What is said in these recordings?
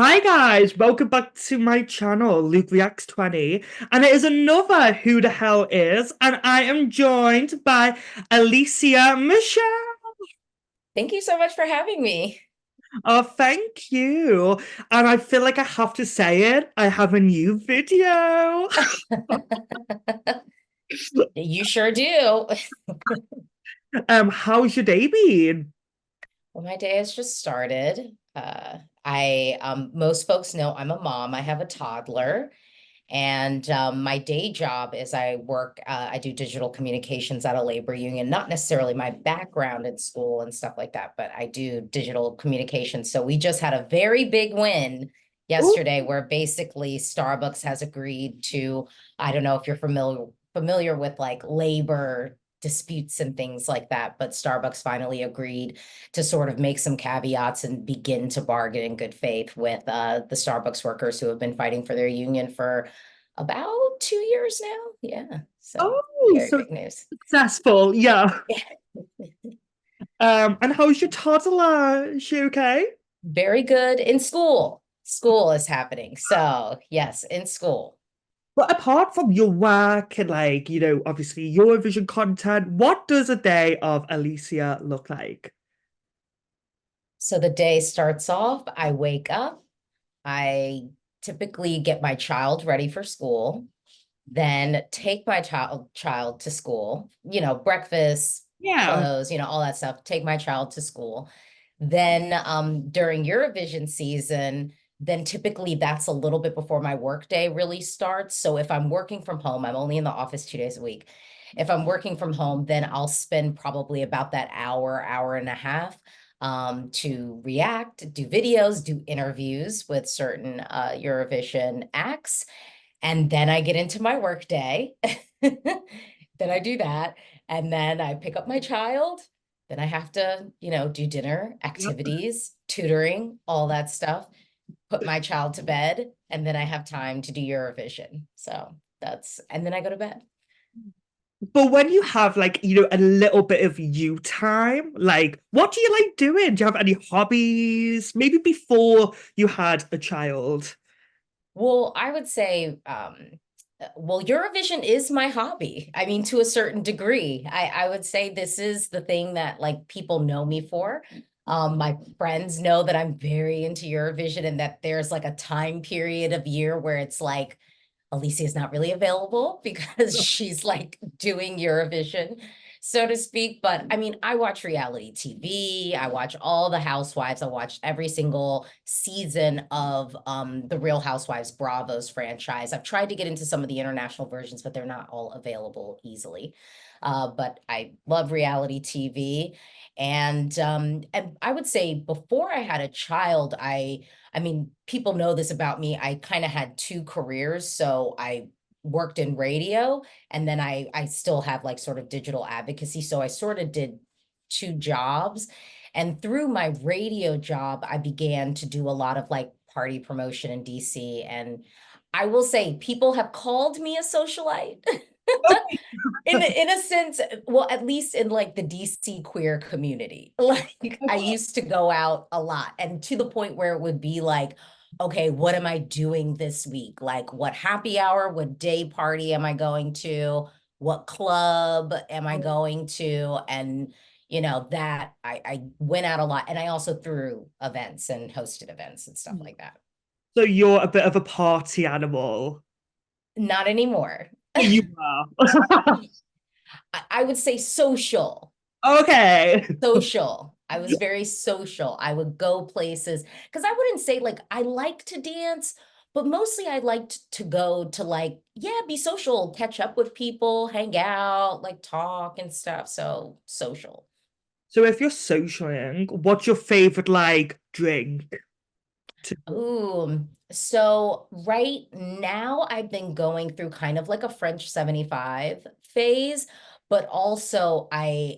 Hi guys, welcome back to my channel, Luke Reacts 20, and it is another Who the Hell Is, and I am joined by Alesia Michelle. Thank you so much for having me. Oh, thank you. And I feel like I have to say it, I have a new video. You sure do. How's your day been? Well, my day has just started. I most folks know I'm a mom. I have a toddler, and my day job is I do digital communications at a labor union, not necessarily my background in school and stuff like that, but I do digital communications. So we just had a very big win Ooh, yesterday where basically Starbucks has agreed to, I don't know if you're familiar with like labor disputes and things like that, but Starbucks finally agreed to sort of make some caveats and begin to bargain in good faith with the Starbucks workers who have been fighting for their union for about 2 years now. Yeah. So oh, very so big news. successful, yeah. And how's your toddler? Is she okay? Very good in school. School is happening. So yes, in school. But apart from your work and obviously Eurovision content, what does a day of Alicia look like? So the day starts off, I wake up, I typically get my child ready for school, then take my child to school, breakfast, Yeah. clothes, all that stuff, take my child to school. Then during Eurovision season, then typically that's a little bit before my work day really starts. So if I'm working from home, I'm only in the office 2 days a week. If I'm working from home, then I'll spend probably about that hour and a half to react, do videos, do interviews with certain Eurovision acts. And then I get into my work day. Then I do that. And then I pick up my child. Then I have to, do dinner, Yep. activities, tutoring, all that stuff, put my child to bed. And then I have time to do Eurovision. So and then I go to bed. But when you have a little bit of you time, what do you like doing? Do you have any hobbies? Maybe before you had a child. Well, I would say, well, Eurovision is my hobby. I mean, to a certain degree, I would say this is the thing that like people know me for. My friends know that I'm very into Eurovision and that there's like a time period of year where it's like Alysia is not really available because she's like doing Eurovision, so to speak. But I mean, I watch reality TV. I watch all the Housewives. I watched every single season of the Real Housewives Bravos franchise. I've tried to get into some of the international versions, but they're not all available easily. But I love reality TV. And I would say before I had a child, I mean, people know this about me. I kind of had two careers. So I worked in radio and then I still have like sort of digital advocacy. So I sort of did two jobs. And through my radio job, I began to do a lot of like party promotion in DC. And I will say people have called me a socialite. In a sense, well, at least in like the DC queer community. Like I used to go out a lot and to the point where it would be like, okay, what am I doing this week? Like what happy hour, what day party am I going to? What club am I going to? And that I went out a lot and I also threw events and hosted events and stuff like that. So you're a bit of a party animal. Not anymore. You are. I would say social. Okay. Social. I was very social. I would go places because I wouldn't say like I like to dance, but mostly I liked to go to like, yeah, be social, catch up with people, hang out, like talk and stuff. So social. So if you're socialing, what's your favorite drink to Ooh, so right now I've been going through kind of like a French 75 phase, but also I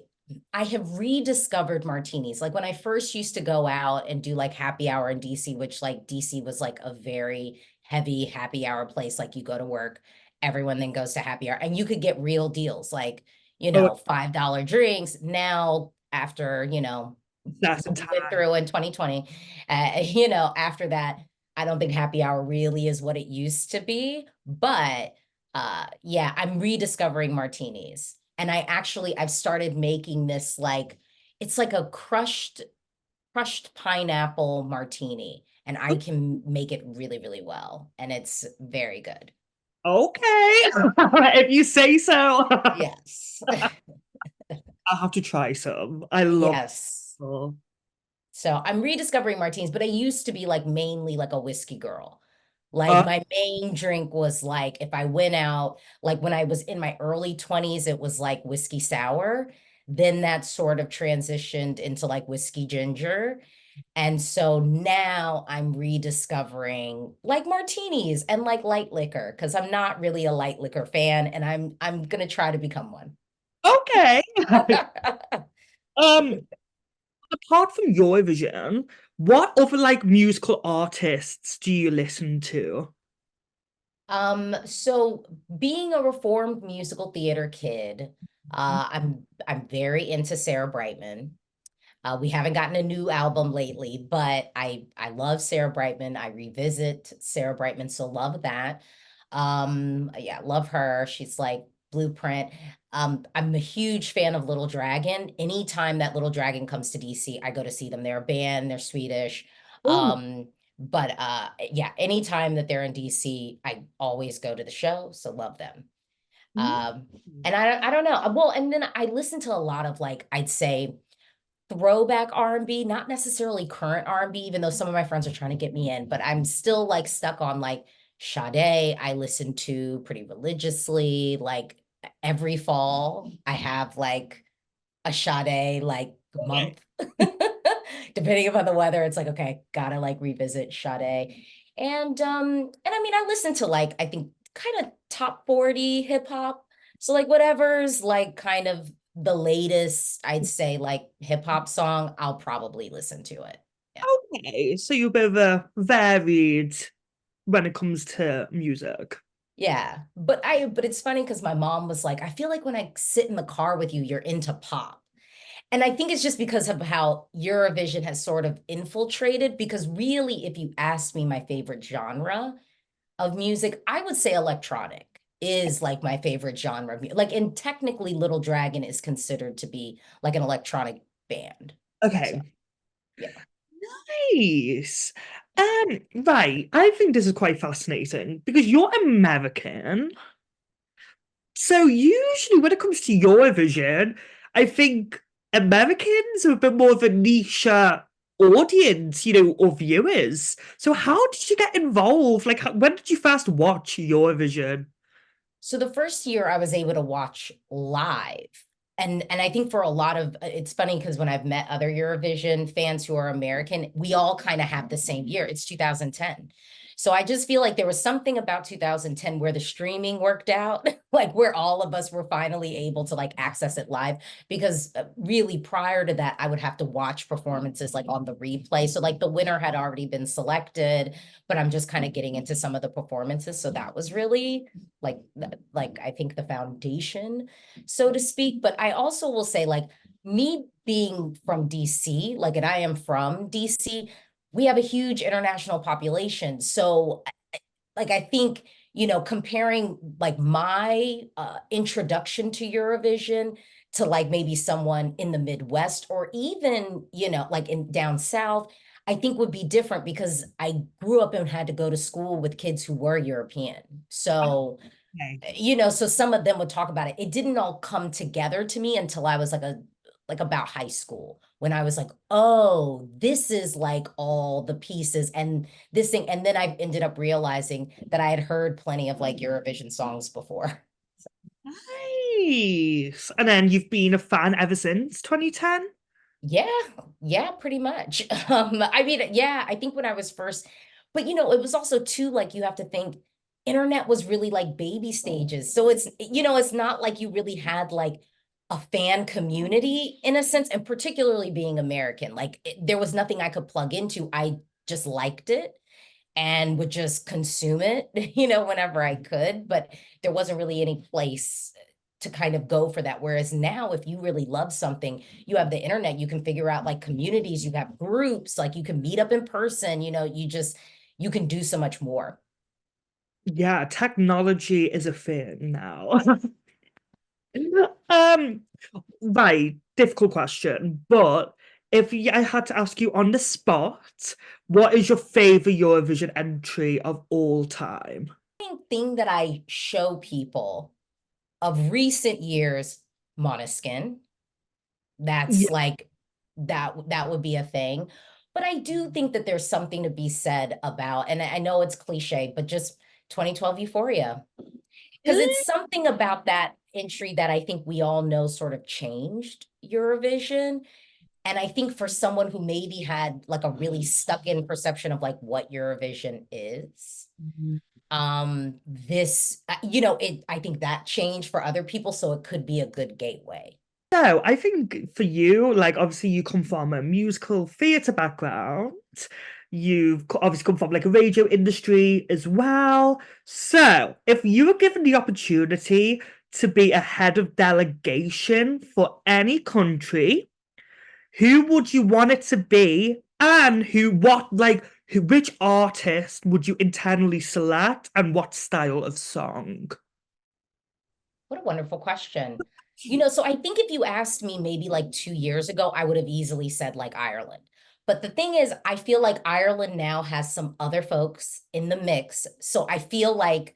have rediscovered martinis. Like when I first used to go out and do like happy hour in DC, which like DC was like a very heavy happy hour place. Like you go to work, everyone then goes to happy hour, and you could get real deals, like, oh, $5 drinks. Now, after, that's in what we went time? through in 2020, after that, I don't think happy hour really is what it used to be, but yeah, I'm rediscovering martinis. And I've started making this like it's like a crushed pineapple martini, and I can make it really, really well, and it's very good. Okay, if you say so. Yes. I'll have to try some. I love Yes. oh. So I'm rediscovering martinis, but I used to be like mainly like a whiskey girl. Like Uh, my main drink was like if I went out, like when I was in my early 20s, it was like whiskey sour. Then that sort of transitioned into like whiskey ginger. And so now I'm rediscovering like martinis and like light liquor because I'm not really a light liquor fan, and I'm gonna try to become one. okay. Um, apart from Eurovision, what other like musical artists do you listen to? So being a reformed musical theater kid, I'm very into Sarah Brightman. We haven't gotten a new album lately, but I love Sarah Brightman. I revisit Sarah Brightman, so love that. Yeah, love her. She's like Blueprint. I'm a huge fan of Little Dragon. Anytime that Little Dragon comes to DC, I go to see them. They're a band, they're Swedish. Oh, But yeah, anytime that they're in DC, I always go to the show, so love them. mm. And I don't know. Well, and then I listen to a lot of like I'd say throwback R&B, not necessarily current R&B, even though some of my friends are trying to get me in, but I'm still like stuck on like Sade. I listen to pretty religiously, like every fall. I have like a Sade like month. Depending upon the weather, it's like, okay, gotta like revisit Sade. And I mean I listen to like I think kind of top 40 hip hop. So like whatever's like kind of the latest, I'd say like hip hop song, I'll probably listen to it. Yeah. Okay, so you're a bit of a varied when it comes to music. Yeah. But it's funny because my mom was like, I feel like when I sit in the car with you, you're into pop. And I think it's just because of how Eurovision has sort of infiltrated. Because really, if you ask me my favorite genre of music, I would say electronic is like my favorite genre of music. Like, and technically, Little Dragon is considered to be like an electronic band. So, Okay, yeah. nice. Right. I think this is quite fascinating because you're American. So usually when it comes to Eurovision, I think Americans are a bit more of a niche audience, or viewers. So how did you get involved? Like, when did you first watch Eurovision? So the first year I was able to watch live. And I think for a lot of it's funny because when I've met other Eurovision fans who are American, we all kind of have the same year. It's 2010. So I just feel like there was something about 2010 where the streaming worked out, like where all of us were finally able to like access it live. Because really prior to that, I would have to watch performances like on the replay. So like the winner had already been selected, but I'm just kind of getting into some of the performances. So that was really like I think the foundation, so to speak. But I also will say, like me being from DC, like, and I am from DC, we have a huge international population. So like I think, comparing like my introduction to Eurovision to like maybe someone in the Midwest or even, like in down south, I think would be different because I grew up and had to go to school with kids who were European. So, Okay. so some of them would talk about it. It didn't all come together to me until I was like about high school when I was like, oh, this is like all the pieces and this thing. And then I ended up realizing that I had heard plenty of like Eurovision songs before. Nice. And then you've been a fan ever since 2010? Yeah, yeah, pretty much. I mean, yeah, I think when I was first, but it was also too like you have to think internet was really like baby stages. So it's not like you really had like a fan community in a sense, and particularly being American, like there was nothing I could plug into. I just liked it and would just consume it, whenever I could, but there wasn't really any place to kind of go for that. Whereas now, if you really love something, you have the internet, you can figure out like communities, you have groups, like you can meet up in person, you can do so much more. Yeah, technology is a thing now. Um, right, difficult question, but if I had to ask you on the spot, what is your favorite Eurovision entry of all time? Thing that I show people of recent years, Måneskin. That's Yeah. like that would be a thing. But I do think that there's something to be said about, and I know it's cliche, but just 2012 Euphoria. Because it's something about that entry that I think we all know sort of changed Eurovision. And I think for someone who maybe had like a really stuck in perception of like what Eurovision is, this, I think that changed for other people. So it could be a good gateway. No, I think for you, like obviously you come from a musical theatre background. You've obviously come from like a radio industry as well. So if you were given the opportunity to be a head of delegation for any country, who would you want it to be? And which artist would you internally select and what style of song? What a wonderful question. So I think if you asked me maybe like 2 years ago, I would have easily said like Ireland. But the thing is, I feel like Ireland now has some other folks in the mix. So I feel like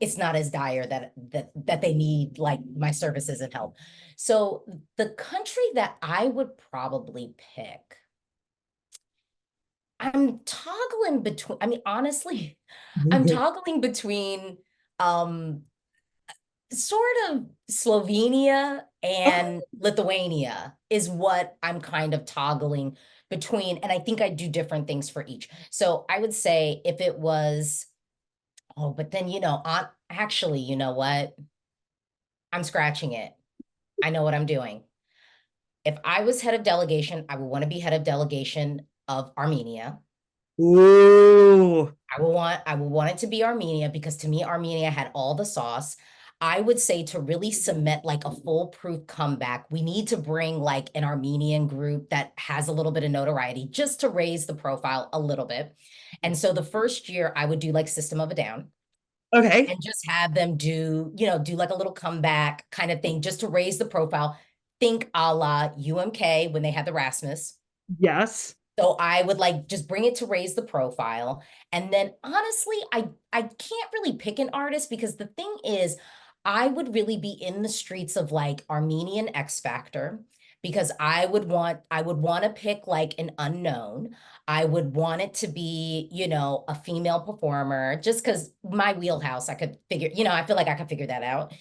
it's not as dire that they need like my services and help. So the country that I would probably pick, I'm toggling between, I mean, honestly, I'm toggling between um sort of Slovenia and Lithuania is what I'm kind of toggling between. And I think I do different things for each. So I would say if it was, oh, but then, actually, you know what? I'm scratching it. I know what I'm doing. If I was head of delegation, I would want to be head of delegation of Armenia. Ooh. I would want it to be Armenia because to me, Armenia had all the sauce. I would say to really cement like a foolproof comeback, we need to bring like an Armenian group that has a little bit of notoriety just to raise the profile a little bit. And so the first year I would do like System of a Down Okay. and just have them do like a little comeback kind of thing just to raise the profile. Think a la UMK when they had the Rasmus. Yes. So I would like just bring it to raise the profile. And then honestly, I can't really pick an artist because the thing is, I would really be in the streets of like Armenian X Factor because I would want to pick like an unknown. I would want it to be, a female performer just because my wheelhouse, I could figure, I feel like I could figure that out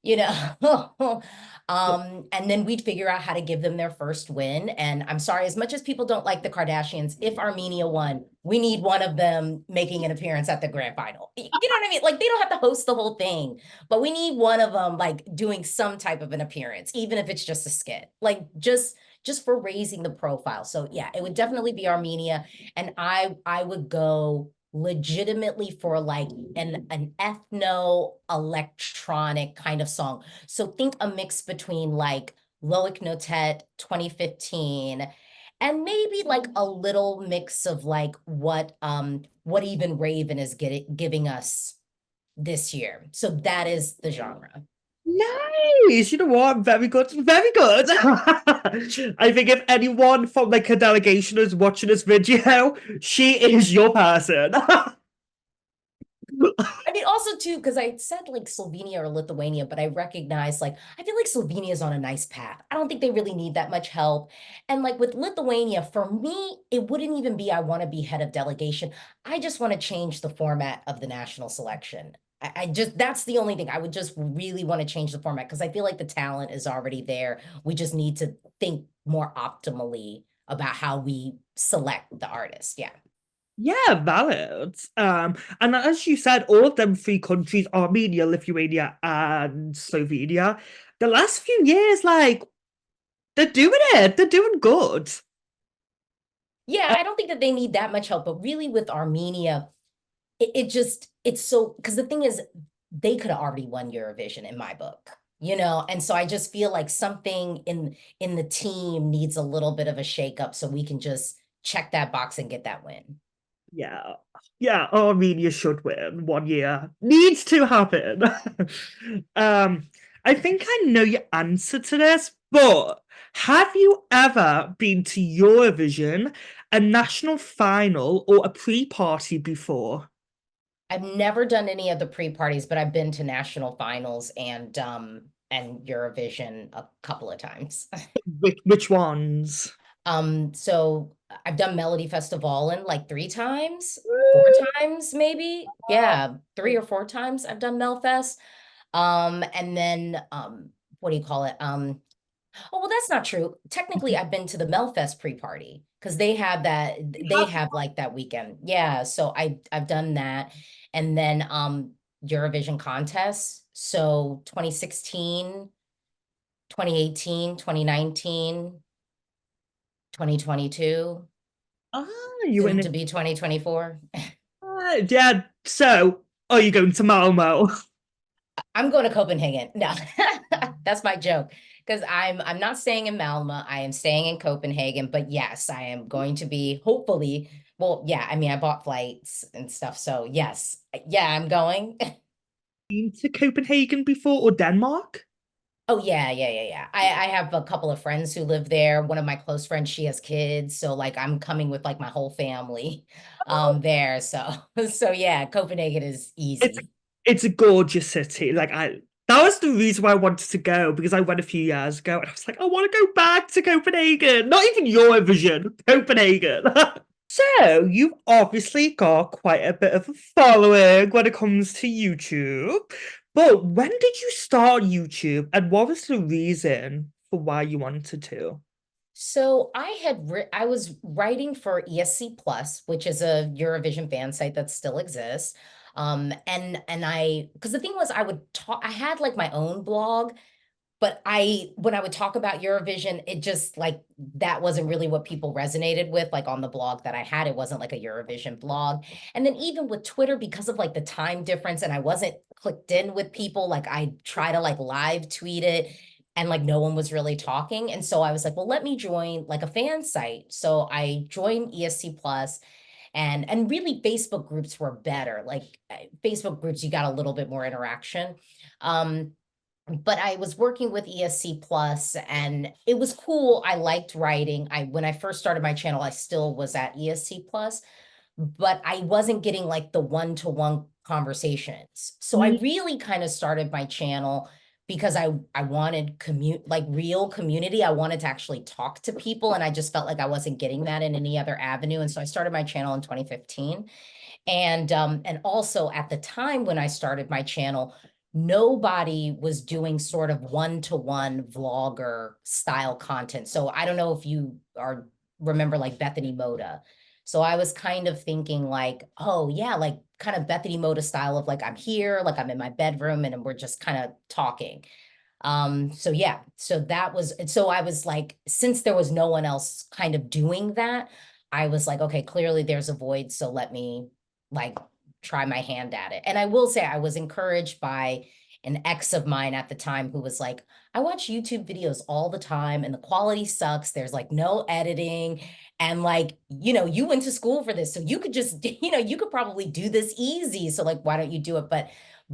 you know and then we'd figure out how to give them their first win. And I'm sorry, as much as people don't like the Kardashians, if Armenia won, we need one of them making an appearance at the grand final. You know what I mean? Like they don't have to host the whole thing, but we need one of them like doing some type of an appearance, even if it's just a skit, like just for raising the profile. So yeah, it would definitely be Armenia. And I would go legitimately for like an ethno electronic kind of song. So think a mix between like Loic Notet 2015 and maybe like a little mix of like what even Raven is giving us this year. So that is the genre. Nice. You know what? Very good. Very good. I think if anyone from like a delegation is watching this video, she is your person. I mean, also too, because I said like Slovenia or Lithuania, but I recognize like I feel like Slovenia is on a nice path. I don't think they really need that much help. And like with Lithuania, for me, it wouldn't even be I want to be head of delegation. I just want to change the format of the national selection. I just that's the only thing. I would just really want to change the format because I feel like the talent is already there. We just need to think more optimally about how we select the artist. Yeah. Yeah, valid. And as you said, all of them three countries, Armenia, Lithuania, and Slovenia, the last few years, like, they're doing it. They're doing good. Yeah, I don't think that they need that much help, but really with Armenia, it's so because the thing is they could have already won Eurovision in my book, and so I just feel like something in the team needs a little bit of a shakeup so we can just check that box and get that win. Yeah. Yeah, Armenia should win 1 year. Needs to happen. Um, I think I know your answer to this, but have you ever been to Eurovision, a national final, or a pre-party before? I've never done any of the pre-parties, but I've been to national finals and Eurovision a couple of times. Which ones? So I've done Melody Festival in like 3 times, 4 times maybe. Yeah, 3 or 4 times I've done Melfest. And then what do you call it? Oh, well, that's not true. Technically, I've been to the Melfest pre-party because they have like that weekend. Yeah, so I've done that. And then Eurovision contest. So 2016, 2018, 2019, 2022, Ah, you were in soon to it. be 2024. Yeah, so are you going to Malmo? I'm going to Copenhagen. No, that's my joke. Because I'm not staying in Malmö. I am staying in Copenhagen. But yes, I am going to be hopefully. Well, yeah, I mean, I bought flights and stuff. So yes, yeah, I'm going. Been to Copenhagen before or Denmark? Oh yeah, yeah, yeah, yeah. I have a couple of friends who live there. One of my close friends, she has kids. So like I'm coming with like my whole family there. So so yeah, Copenhagen is It's easy. it's a gorgeous city. Like I that was the reason why I wanted to go because I went a few years ago and I was like, I want to go back to Copenhagen. Not even Eurovision, Copenhagen. So you've obviously got quite a bit of a following when it comes to YouTube. But when did you start YouTube and what was the reason for why you wanted to? So I was writing for ESC Plus, which is a Eurovision fan site that still exists. And I because the thing was I had like my own blog, but I when I would talk about Eurovision, it just like that wasn't really what people resonated with. Like on the blog that I had, it wasn't like a Eurovision blog. And then even with Twitter, because of like the time difference and I wasn't clicked in with people, like I try to like live tweet it and like no one was really talking. And so I was like, well, let me join like a fan site. So I joined ESC Plus and really Facebook groups were better. Like Facebook groups, you got a little bit more interaction. Um, but I was working with ESC Plus and it was cool. I liked writing. I when I first started my channel, I still was at ESC Plus, but I wasn't getting like the one-to-one conversations. So I really kind of started my channel because I wanted like real community. I wanted to actually talk to people and I just felt like I wasn't getting that in any other avenue. And so I started my channel in 2015. And also at the time when I started my channel, nobody was doing sort of one-to-one vlogger style content. So I don't know if you are remember like Bethany Moda. So I was kind of thinking like, oh yeah, like kind of Bethany Moda style of like I'm here, like I'm in my bedroom and we're just kind of talking. So yeah, so that was, so I was like, since there was no one else kind of doing that, I was like, okay, clearly there's a void, so let me like try my hand at it. And I will say I was encouraged by an ex of mine at the time who was like, I watch YouTube videos all the time and the quality sucks. There's like no editing. And like, you went to school for this, so you could just, you could probably do this easy. So like, why don't you do it? But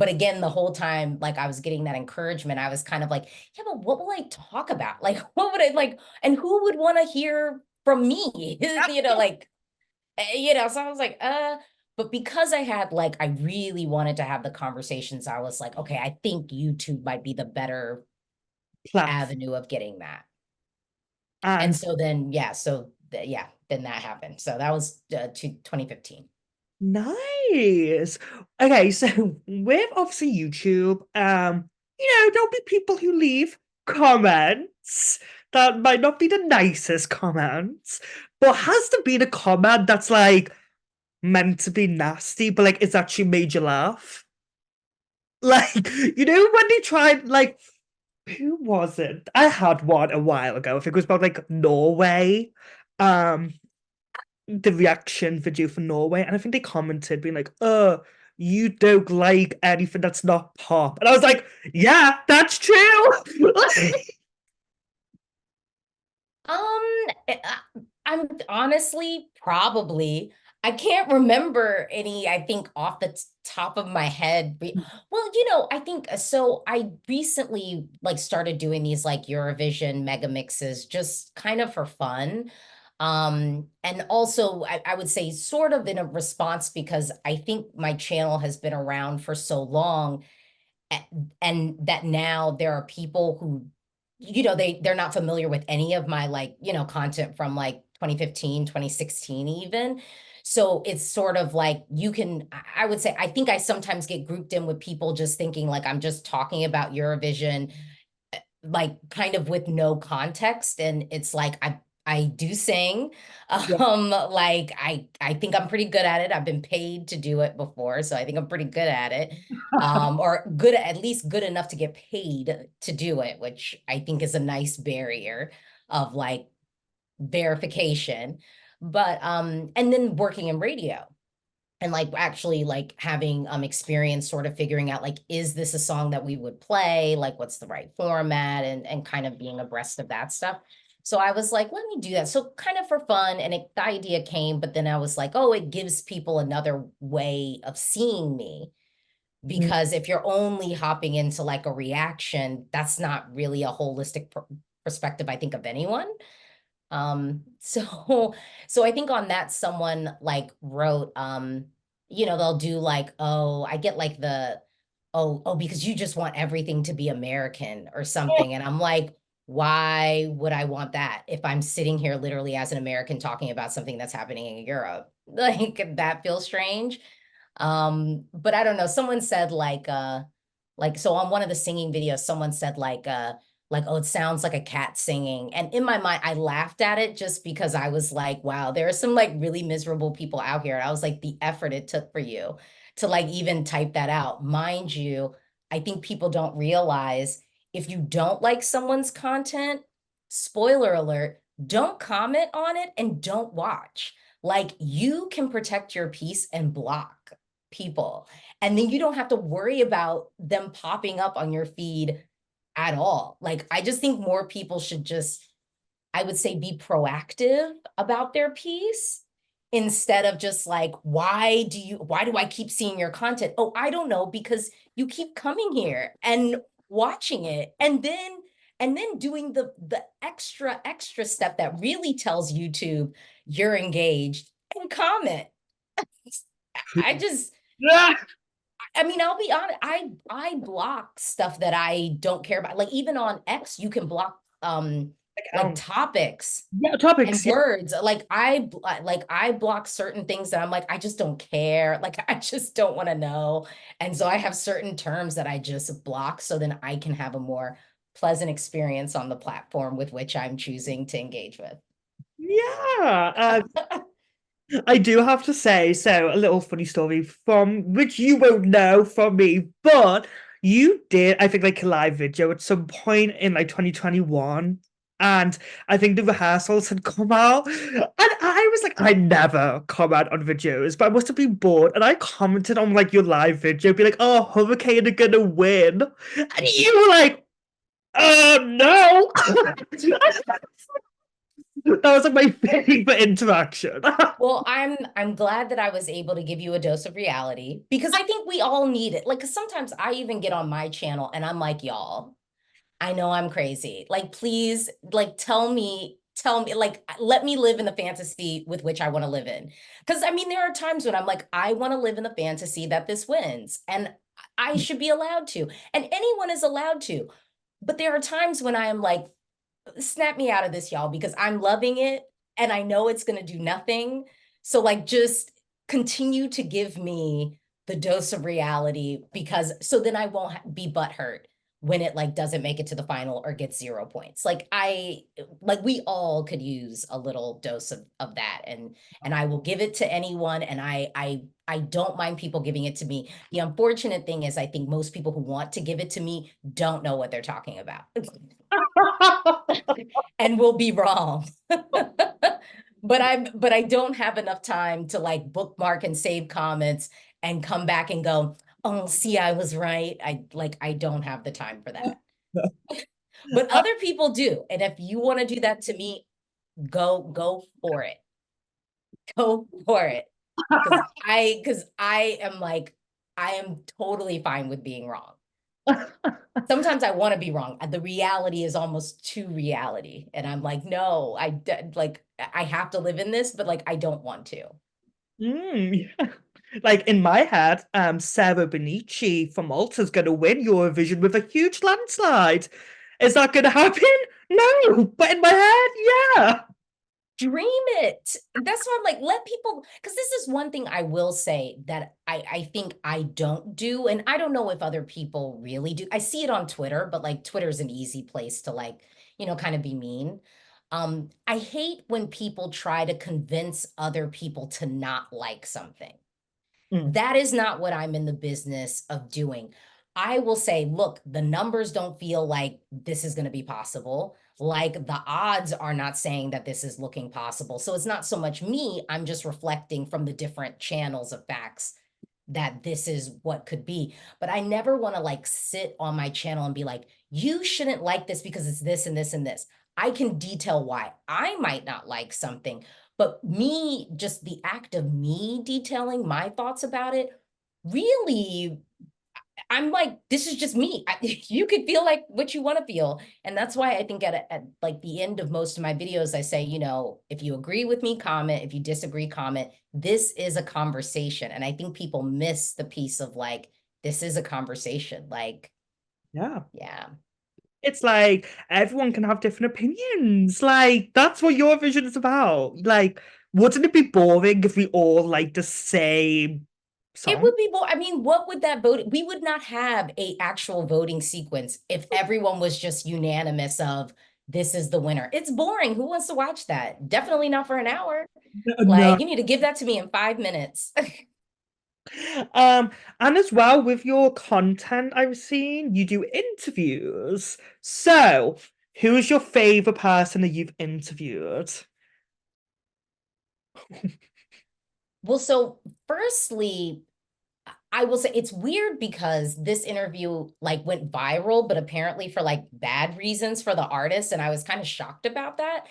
again, the whole time, like I was getting that encouragement, I was kind of like, yeah, but what will I talk about? Like, what would I like, and who would want to hear from me? Like, so I was like, but because I had like, I really wanted to have the conversations, I was like, okay, I think YouTube might be the better Platform. avenue of getting that. And And so then, yeah, yeah, then that happened. So that was 2015. nice. Okay, so with obviously YouTube, there'll be people who leave comments that might not be the nicest comments, but has there been a comment that's like meant to be nasty, but like it's actually made you laugh? Like, when they tried, like, who was it? I had one a while ago. I think it was about like Norway. Um, the reaction video for Norway, and I think they commented being like, "Oh, you don't like anything that's not pop," and I was like, "Yeah, that's true." Um, I'm honestly probably. I can't remember any, I think off the top of my head. Well, I think so I recently like started doing these like Eurovision mega mixes just kind of for fun. And also I would say sort of in a response because I think my channel has been around for so long and that now there are people who they're not familiar with any of my like content from like 2015, 2016 even. So it's sort of like you can I would say I think I sometimes get grouped in with people just thinking like I'm just talking about Eurovision like kind of with no context, and it's like I do sing. Yeah. Like I think I'm pretty good at it. I've been paid to do it before, so I think I'm pretty good at it. Or good, at least good enough to get paid to do it, which I think is a nice barrier of like verification. But and then working in radio and like actually like having experience sort of figuring out like is this a song that we would play, like what's the right format, and kind of being abreast of that stuff. So I was like, let me do that, so kind of for fun, and the idea came, but then I was like, oh, it gives people another way of seeing me, Mm. because if you're only hopping into like a reaction, that's not really a holistic perspective, I think, of anyone. So so I think on that someone like wrote, they'll do like, oh, I get like the, oh, because you just want everything to be American or something. And I'm like, why would I want that if I'm sitting here literally as an American talking about something that's happening in Europe? Like that feels strange. But I don't know. Someone said like so on one of the singing videos, someone said like, oh, it sounds like a cat singing. And in my mind, I laughed at it just because I was like, wow, there are some like really miserable people out here. And I was like, the effort it took for you to like even type that out. Mind you, I think people don't realize if you don't like someone's content, spoiler alert, don't comment on it and don't watch. Like you can protect your peace and block people. And then you don't have to worry about them popping up on your feed at all. Like, I just think more people should just, I would say, be proactive about their piece instead of just like, why do I keep seeing your content? Oh, I don't know, because you keep coming here and watching it and then doing the extra step that really tells YouTube you're engaged and comment. I just Yeah. I mean, I'll be honest. I block stuff that I don't care about. Like even on X, you can block like Um, topics yeah, and topics. Yeah. words. Like I block certain things that I'm like, I just don't care. Like I just don't want to know. And so I have certain terms that I just block so then I can have a more pleasant experience on the platform with which I'm choosing to engage with. Yeah. I do have to say, so a little funny story from which you won't know from me, but you did, I think, like a live video at some point in like 2021. And I think the rehearsals had come out. And I was like, I never comment on videos, but I must have been bored. And I commented on like your live video, be like, oh, Hurricane are gonna win. And you were like, no. That was like my favorite interaction. Well, I'm glad that I was able to give you a dose of reality because I think we all need it. Like, 'cause sometimes I even get on my channel and I'm like, y'all, I know I'm crazy. Like, please, like, tell me, like, let me live in the fantasy with which I want to live in. Because I mean, there are times when I'm like, I want to live in the fantasy that this wins, and I should be allowed to, and anyone is allowed to. But there are times when I am like, snap me out of this, y'all, because I'm loving it and I know it's going to do nothing. So, like, just continue to give me the dose of reality because so then I won't be butthurt when it like doesn't make it to the final or gets 0 points. Like we all could use a little dose of that, and I will give it to anyone, and I don't mind people giving it to me. The unfortunate thing is I think most people who want to give it to me don't know what they're talking about. And will be wrong. But I don't have enough time to like bookmark and save comments and come back and go, oh, see, I was right. I don't have the time for that. But other people do. And if you want to do that to me, go for it. Go for it. Because I am like, I am totally fine with being wrong. Sometimes I want to be wrong. The reality is almost too reality. And I'm like, no, like I have to live in this, but like I don't want to. Yeah. Like in my head, Sarah Benici from Malta's going to win Eurovision with a huge landslide. Is that going to happen? No, but in my head, yeah. Dream it. That's why I'm like, let people, because this is one thing I will say that I think I don't do, and I don't know if other people really do. I see it on Twitter, but like Twitter's an easy place to like, kind of be mean. I hate when people try to convince other people to not like something. Mm, That is not what I'm in the business of doing. I will say, look, the numbers don't feel like this is going to be possible. Like the odds are not saying that this is looking possible. So it's not so much me. I'm just reflecting from the different channels of facts that this is what could be. But I never want to like sit on my channel and be like, you shouldn't like this because it's this and this and this. I can detail why I might not like something, but me, just the act of me detailing my thoughts about it, really, I'm like, this is just me. You could feel like what you want to feel. And that's why I think at like the end of most of my videos, I say, if you agree with me, comment. If you disagree, comment. This is a conversation. And I think people miss the piece of like, this is a conversation. Like, yeah. yeah. It's like everyone can have different opinions. Like, that's what Eurovision is about. Like, wouldn't it be boring if we all like the same It would song? be more, I mean, what would that vote? We would not have a actual voting sequence if everyone was just unanimous of this is the winner. It's boring. Who wants to watch that? Definitely not for an hour. No. Like, you need to give that to me in 5 minutes. Um, and as well with your content, I've seen you do interviews. So, who is your favorite person that you've interviewed? Well, so firstly, I will say it's weird because this interview like went viral, but apparently for like bad reasons for the artist, and I was kind of shocked about that.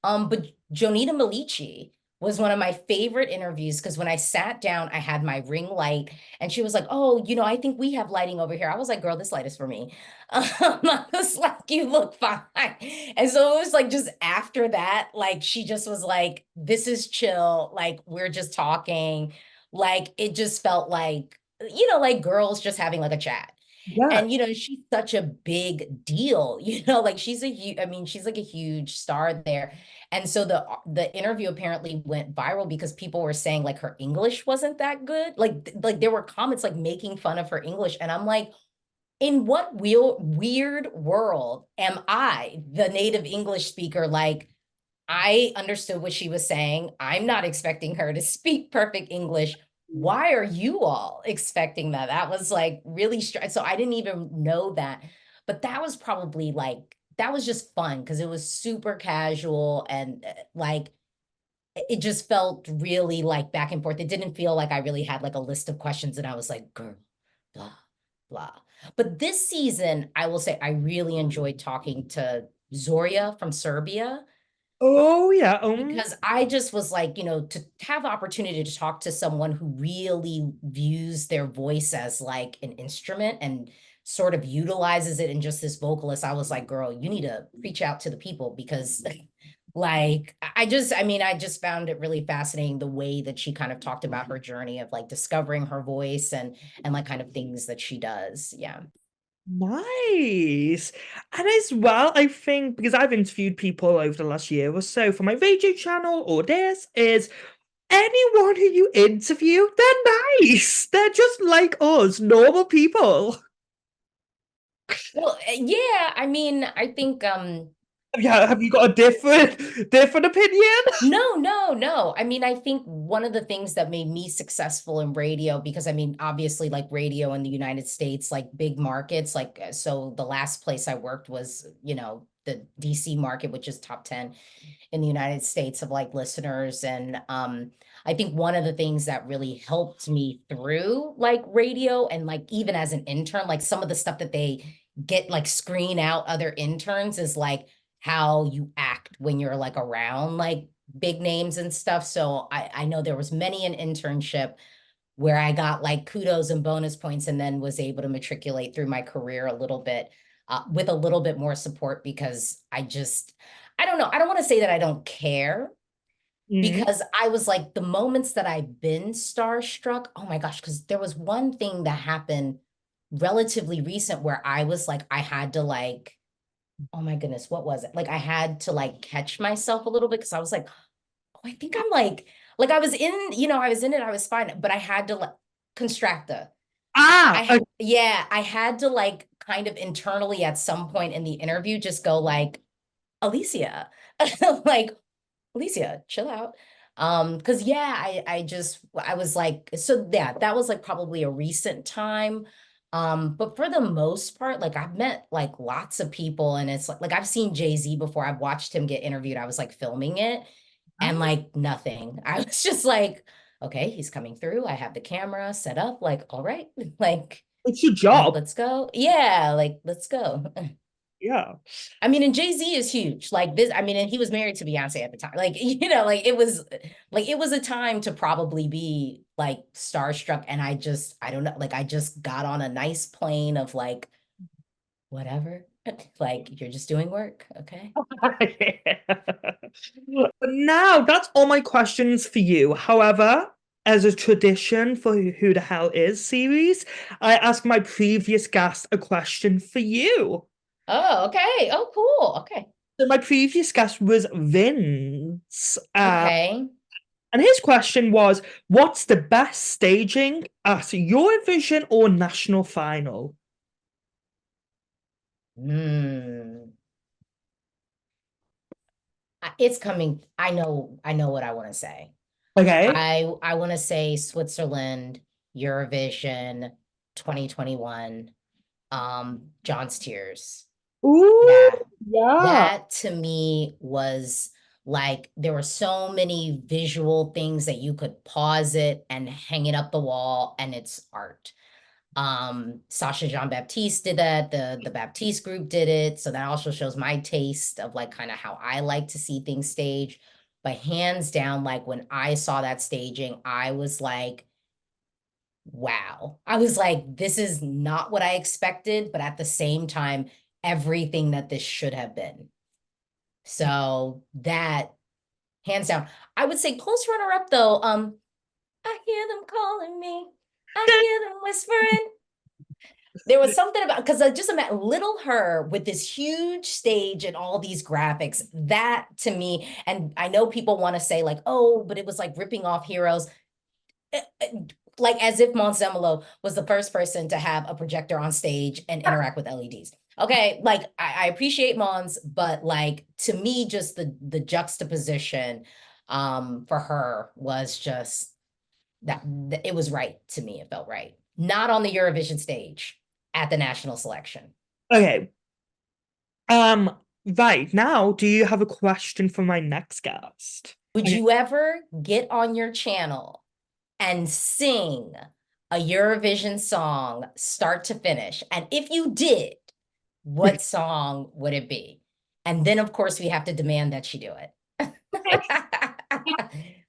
But Jonita Malici was one of my favorite interviews because when I sat down, I had my ring light, and she was like, "Oh, I think we have lighting over here." I was like, "Girl, this light is for me." I was like, "You look fine," and so it was like just after that, like she just was like, "This is chill. Like we're just talking." Like it just felt like girls just having like a chat. Yeah. And she's such a big deal, like she's a huge, I mean, she's like a huge star there. And so the interview apparently went viral because people were saying like her English wasn't that good. Like there were comments like making fun of her English. And I'm like, in what weird world am I, the native English speaker? Like I understood what she was saying. I'm not expecting her to speak perfect English. Why are you all expecting that? That was like really strange. So I didn't even know that. But that was probably like, that was just fun because it was super casual and like it just felt really like back and forth. It didn't feel like I really had like a list of questions and I was like, girl, blah, blah. But this season, I will say I really enjoyed talking to Zoria from Serbia Oh yeah. because I just was like, to have the opportunity to talk to someone who really views their voice as like an instrument and sort of utilizes it in just this vocalist, I was like, girl, you need to reach out to the people because like I just found it really fascinating the way that she kind of talked about her journey of like discovering her voice and like kind of things that she does. Yeah. Nice. And as well, I think because I've interviewed people over the last year or so for my radio channel or this, is anyone who you interview, they're nice. They're just like us, normal people. Well, yeah, I mean, I think Yeah, have you got a different opinion? no, no, no. I mean, I think one of the things that made me successful in radio, because I mean, obviously, like radio in the United States, like big markets, like, so the last place I worked was, the DC market, which is top 10 in the United States of like listeners. And I think one of the things that really helped me through like radio and like even as an intern, like some of the stuff that they get like screen out other interns is like how you act when you're like around like big names and stuff. So I know there was many an internship where I got like kudos and bonus points and then was able to matriculate through my career a little bit with a little bit more support because I don't know. I don't want to say that I don't care Mm. because I was like the moments that I've been starstruck. Oh my gosh, because there was one thing that happened relatively recent where I was like, I had to like, oh my goodness, what was it? Like I had to like catch myself a little bit because I was like, oh, I think I'm like I was in, I was in it, I was fine, but I had to like constracta. Ah, okay. Yeah, I had to like kind of internally at some point in the interview just go like, Alysia, like Alysia, chill out. Because yeah, I was like, so yeah, that was like probably a recent time. But for the most part, like I've met like lots of people and it's like I've seen Jay-Z before. I've watched him get interviewed. I was like filming it and like nothing. I was just like, okay, he's coming through. I have the camera set up, like, all right, It's your job. let's go. Yeah, like let's go. Yeah. I mean, and Jay-Z is huge. Like this, I mean, and he was married to Beyonce at the time. Like, like it was a time to probably be like starstruck. And I don't know, like I just got on a nice plane of like, whatever. Like you're just doing work. Okay. But now that's all my questions for you. However, as a tradition for Who the Hell Is series, I ask my previous guest a question for you. Oh, okay. Oh, cool. Okay. So my previous guest was Vince, Okay. and his question was, "What's the best staging at Eurovision or national final?" Hmm. It's coming. I know what I want to say. Okay. I want to say Switzerland, Eurovision 2021, John's Tears. Ooh, Yeah. yeah. That to me was like there were so many visual things that you could pause it and hang it up the wall and it's art. Sasha Jean Baptiste did that, the Baptiste group did it. So that also shows my taste of like kind of how I like to see things staged. But hands down, like when I saw that staging, I was like, wow. I was like, this is not what I expected, but at the same time, everything that this should have been. So that hands down. I would say close runner up though. I hear them calling me. I hear them whispering. There was something about because I just imagine little her with this huge stage and all these graphics. That to me, and I know people want to say like, oh, but it was like ripping off heroes. Like as if Mont Zemelo was the first person to have a projector on stage and interact with LEDs. Okay, like I appreciate Mons, but like to me, just the juxtaposition for her was just that it was right to me. It felt right. Not on the Eurovision stage at the national selection. Okay. Right now, do you have a question for my next guest? Would Okay. you ever get on your channel and sing a Eurovision song start to finish? And if you did, what song would it be? And then, of course, we have to demand that she do it.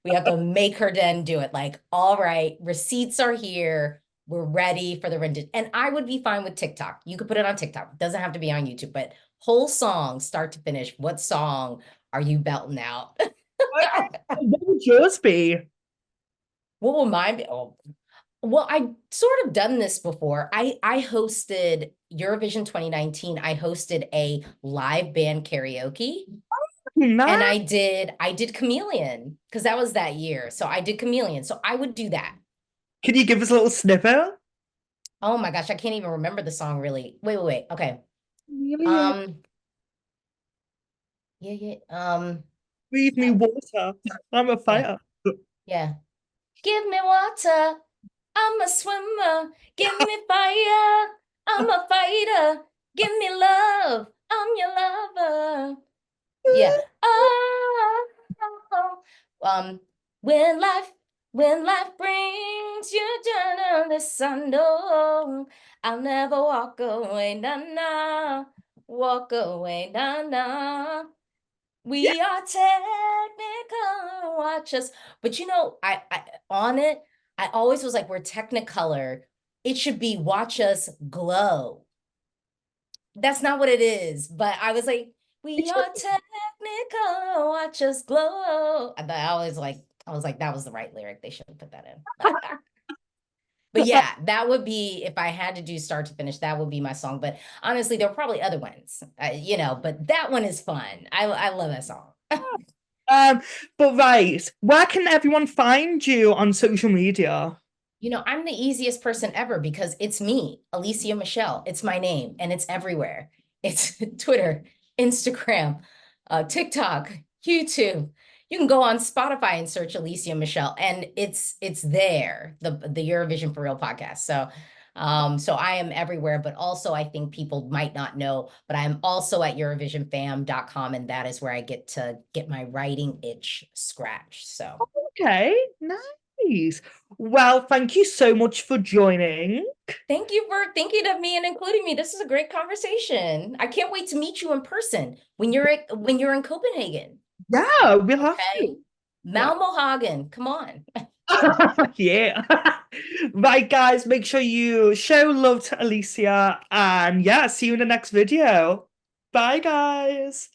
We have to make her then do it. Like, all right, receipts are here. We're ready for the rendition. And I would be fine with TikTok. You could put it on TikTok. It doesn't have to be on YouTube, but whole song, start to finish. What song are you belting out? What would yours be? What will mine be? Oh, well, I sort of done this before. I hosted Eurovision 2019. I hosted a live band karaoke and Nah. I did Chameleon because that was that year. So I did Chameleon. So I would do that. Can you give us a little snippet? Oh my gosh, I can't even remember the song really. Wait. Okay. Really? Um, yeah. Leave me uh, water. I'm a yeah, fighter. yeah. Give me water. I'm a swimmer. Give me fire. I'm a fighter. Give me love. I'm your lover. Yeah. Oh, um, when life, when life brings you down this I know I'll never walk away, na na, walk away, na na. We are technicolor, watch us. But you know, I on it, I always was like, we're technicolor. It should be watch us glow. That's not what it is. But I was like, we are technicolor, watch us glow. And I was like, that was the right lyric. They should have put that in. But yeah, that would be if I had to do start to finish, that would be my song. But honestly, there are probably other ones, but that one is fun. I love that song. Um, but right, where can everyone find you on social media? I'm the easiest person ever because it's me, Alesia Michelle. It's my name and it's everywhere. It's Twitter, Instagram, TikTok, YouTube. You can go on Spotify and search Alesia Michelle, and it's there, the Eurovision for Real podcast. So I am everywhere, but also I think people might not know, but I'm also at EurovisionFam.com, and that is where I get to get my writing itch scratched. So Okay, nice. Well, thank you so much for joining. thank you for thinking of me and including me. This is a great conversation. I can't wait to meet you in person when you're in Copenhagen. Yeah, we'll have to. Okay. Yeah. Malmohagen, come on. Yeah. Right, guys, make sure you show love to Alicia, and yeah, see you in the next video. Bye, guys.